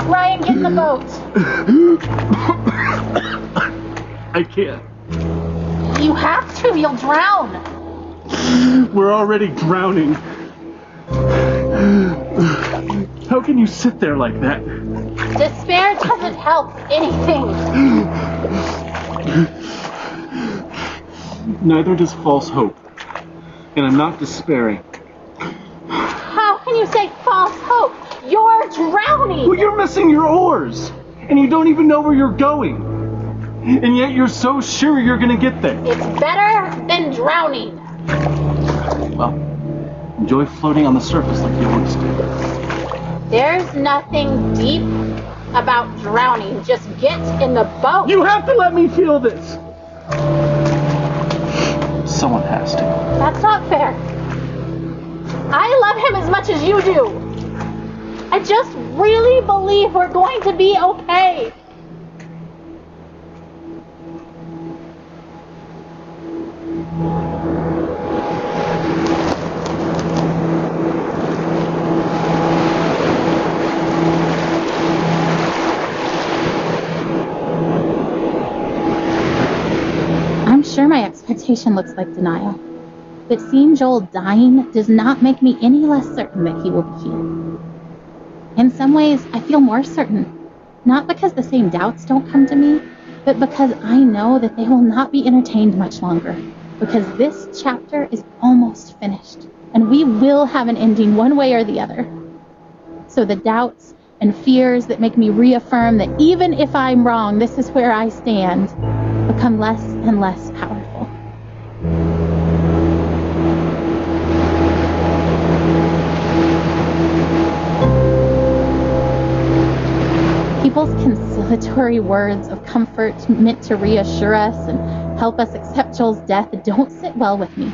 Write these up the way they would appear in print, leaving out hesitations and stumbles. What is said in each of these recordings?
Ryan, get in the boat. I can't. You have to, you'll drown. We're already drowning. How can you sit there like that? Despair doesn't help anything. Neither does false hope. And I'm not despairing. How can you say false hope? You're drowning! Well, you're missing your oars! And you don't even know where you're going. And yet you're so sure you're gonna get there. It's better than drowning. Well, enjoy floating on the surface like you once did. There's nothing deep about drowning. Just get in the boat. You have to let me feel this! Someone has to. That's not fair. I love him as much as you do. I just really believe we're going to be okay. I'm sure my expectation looks like denial, but seeing Joel dying does not make me any less certain that he will be healed. In some ways, I feel more certain, not because the same doubts don't come to me, but because I know that they will not be entertained much longer, because this chapter is almost finished, and we will have an ending one way or the other. So the doubts and fears that make me reaffirm that even if I'm wrong, this is where I stand, become less and less powerful. People's conciliatory words of comfort meant to reassure us and help us accept Joel's death don't sit well with me.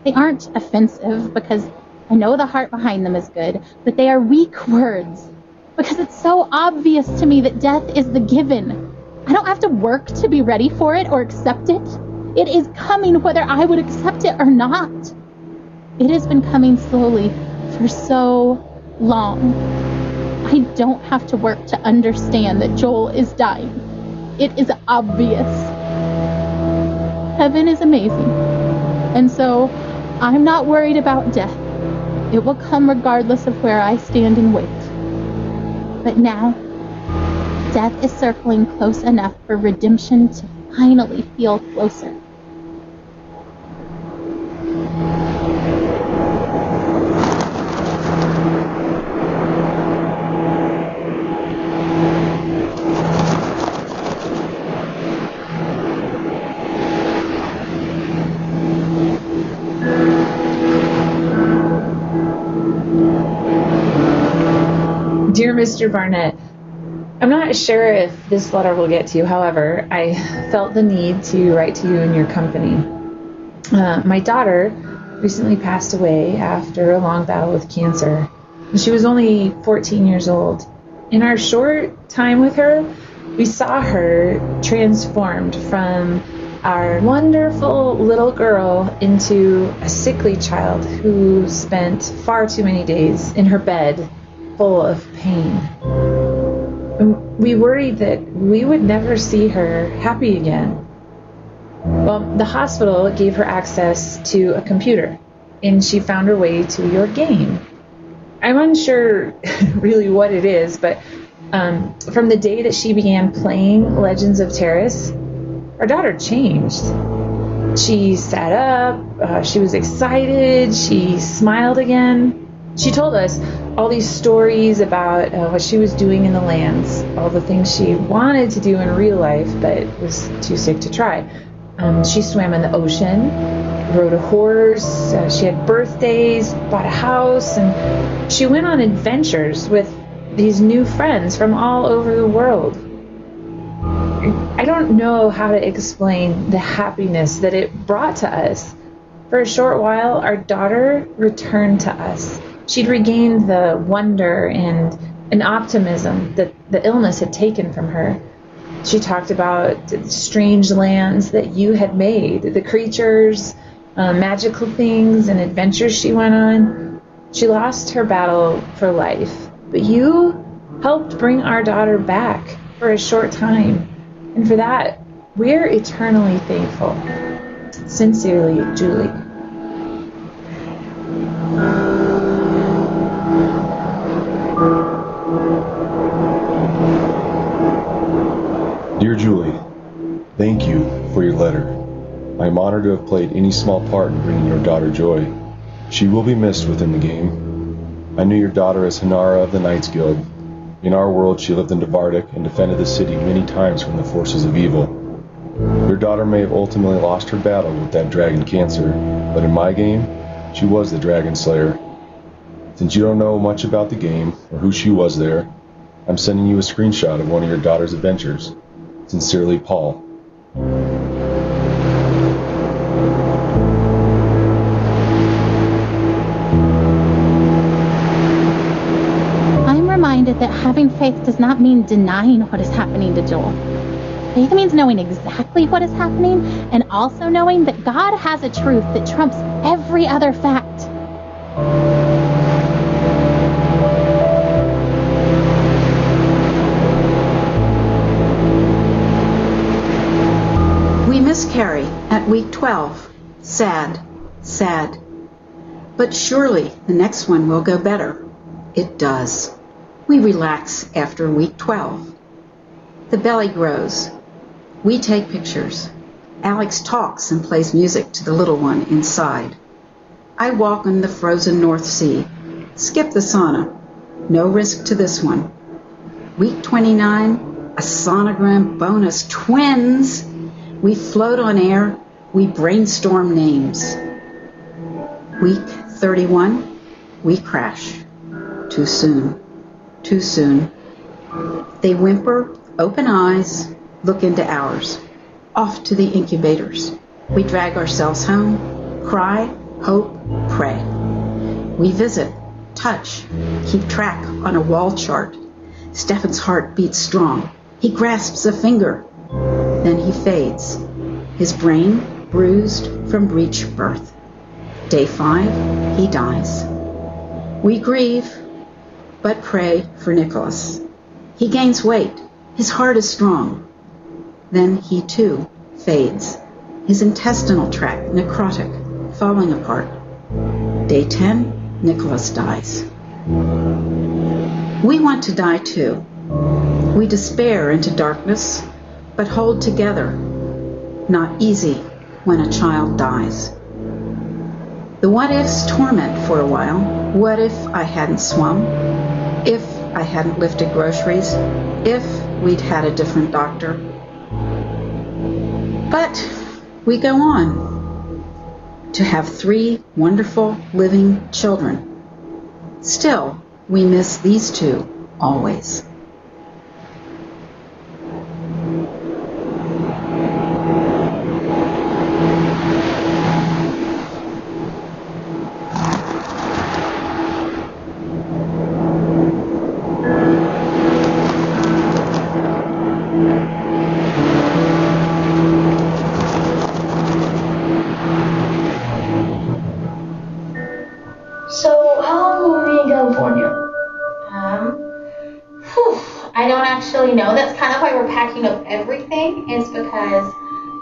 They aren't offensive because I know the heart behind them is good, but they are weak words because it's so obvious to me that death is the given. I don't have to work to be ready for it or accept it. It is coming whether I would accept it or not. It has been coming slowly for so long. I don't have to work to understand that Joel is dying. It is obvious. Heaven is amazing. And so I'm not worried about death. It will come regardless of where I stand and wait. But now, death is circling close enough for redemption to finally feel closer. Dear Mr. Barnett, I'm not sure if this letter will get to you. However, I felt the need to write to you and your company. My daughter recently passed away after a long battle with cancer. She was only 14 years old. In our short time with her, we saw her transformed from our wonderful little girl into a sickly child who spent far too many days in her bed full of pain. We worried that we would never see her happy again. Well, the hospital gave her access to a computer, and she found her way to your game. I'm unsure really what it is, but from the day that she began playing Legends of Terrace, our daughter changed. She sat up, she was excited, she smiled again. She told us all these stories about what she was doing in the lands, all the things she wanted to do in real life but was too sick to try. She swam in the ocean, rode a horse, she had birthdays, bought a house, and she went on adventures with these new friends from all over the world. I don't know how to explain the happiness that it brought to us. For a short while, our daughter returned to us. She'd regained the wonder and an optimism that the illness had taken from her. She talked about the strange lands that you had made, the creatures, magical things, and adventures she went on. She lost her battle for life, but you helped bring our daughter back for a short time. And for that, we're eternally thankful. Sincerely, Julie. Dear Julie, thank you for your letter. I am honored to have played any small part in bringing your daughter joy. She will be missed within the game. I knew your daughter as Hinara of the Knights Guild. In our world, she lived in Devardic and defended the city many times from the forces of evil. Your daughter may have ultimately lost her battle with that dragon cancer, but in my game, she was the Dragon Slayer. Since you don't know much about the game or who she was there, I'm sending you a screenshot of one of your daughter's adventures. Sincerely, Paul. I'm reminded that having faith does not mean denying what is happening to Joel. Faith means knowing exactly what is happening and also knowing that God has a truth that trumps every other fact. We miss Carrie at week 12. Sad, sad. But surely the next one will go better. It does. We relax after week 12. The belly grows. We take pictures. Alex talks and plays music to the little one inside. I walk on the frozen North Sea. Skip the sauna. No risk to this one. Week 29, a sonogram bonus. Twins! We float on air. We brainstorm names. Week 31, we crash. Too soon. Too soon. They whimper, open eyes, look into ours. Off to the incubators. We drag ourselves home, cry, hope, pray. We visit, touch, keep track on a wall chart. Stefan's heart beats strong. He grasps a finger. Then he fades. His brain bruised from breech birth. Day 5, he dies. We grieve, but pray for Nicholas. He gains weight. His heart is strong. Then he too fades. His intestinal tract necrotic, falling apart. Day 10, Nicholas dies. We want to die too. We despair into darkness, but hold together. Not easy when a child dies. The what-ifs torment for a while. What if I hadn't swum? If I hadn't lifted groceries? If we'd had a different doctor? But we go on to have 3 wonderful living children. Still, we miss these 2 always. So, how long will we be in California? I don't actually know. That's kind of why we're packing up everything, is because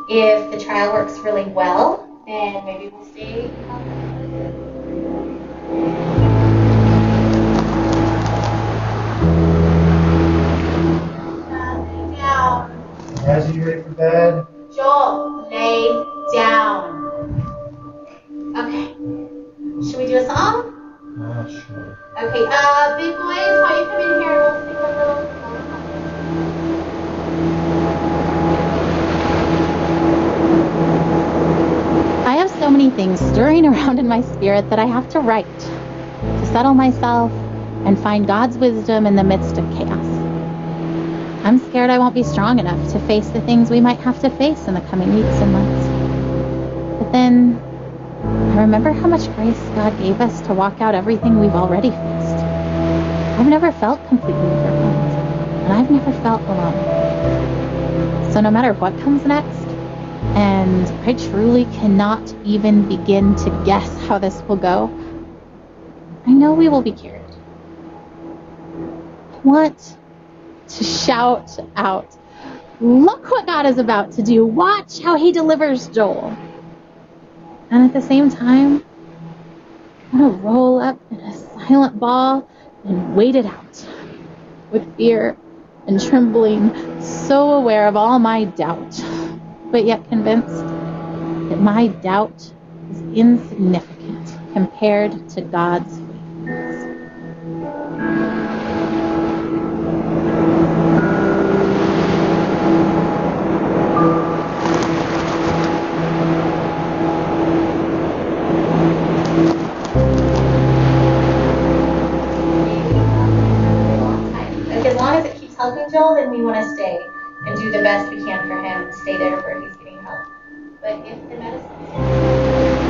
if the trial works really well, then maybe we'll stay. Lay down. As you ready for bed? Joel, lay down. Okay. Should we do a song? Sure. Okay, big boys, why don't you come in here and we'll sing a little. I have so many things stirring around in my spirit that I have to write to settle myself, and find God's wisdom in the midst of chaos. I'm scared I won't be strong enough to face the things we might have to face in the coming weeks and months. But then I remember how much grace God gave us to walk out everything we've already faced. I've never felt completely overwhelmed, and I've never felt alone. So no matter what comes next, and I truly cannot even begin to guess how this will go, I know we will be carried. I want to shout out, look what God is about to do. Watch how he delivers Joel. And at the same time, I want to roll up in a silent ball and wait it out with fear and trembling, so aware of all my doubt, but yet convinced that my doubt is insignificant compared to God's faithfulness. As long as it keeps helping Joel, then we want to stay and do the best we can for him and stay there where he's getting help. But if the medicine...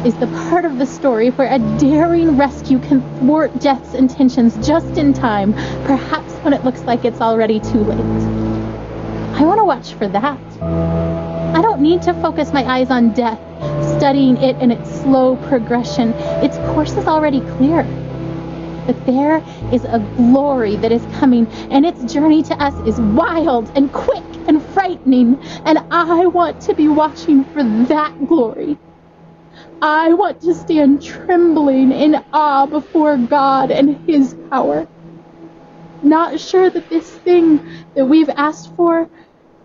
is the part of the story where a daring rescue can thwart Death's intentions just in time, perhaps when it looks like it's already too late. I want to watch for that. I don't need to focus my eyes on Death, studying it in its slow progression. Its course is already clear. But there is a glory that is coming, and its journey to us is wild and quick and frightening, and I want to be watching for that glory. I want to stand trembling in awe before God and his power. Not sure that this thing that we've asked for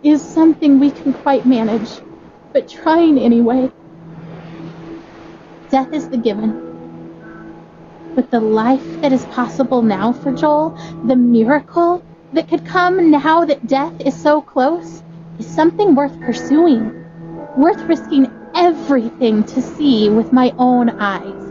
is something we can quite manage, but trying anyway. Death is the given. But the life that is possible now for Joel, the miracle that could come now that death is so close, is something worth pursuing, worth risking everything to see with my own eyes.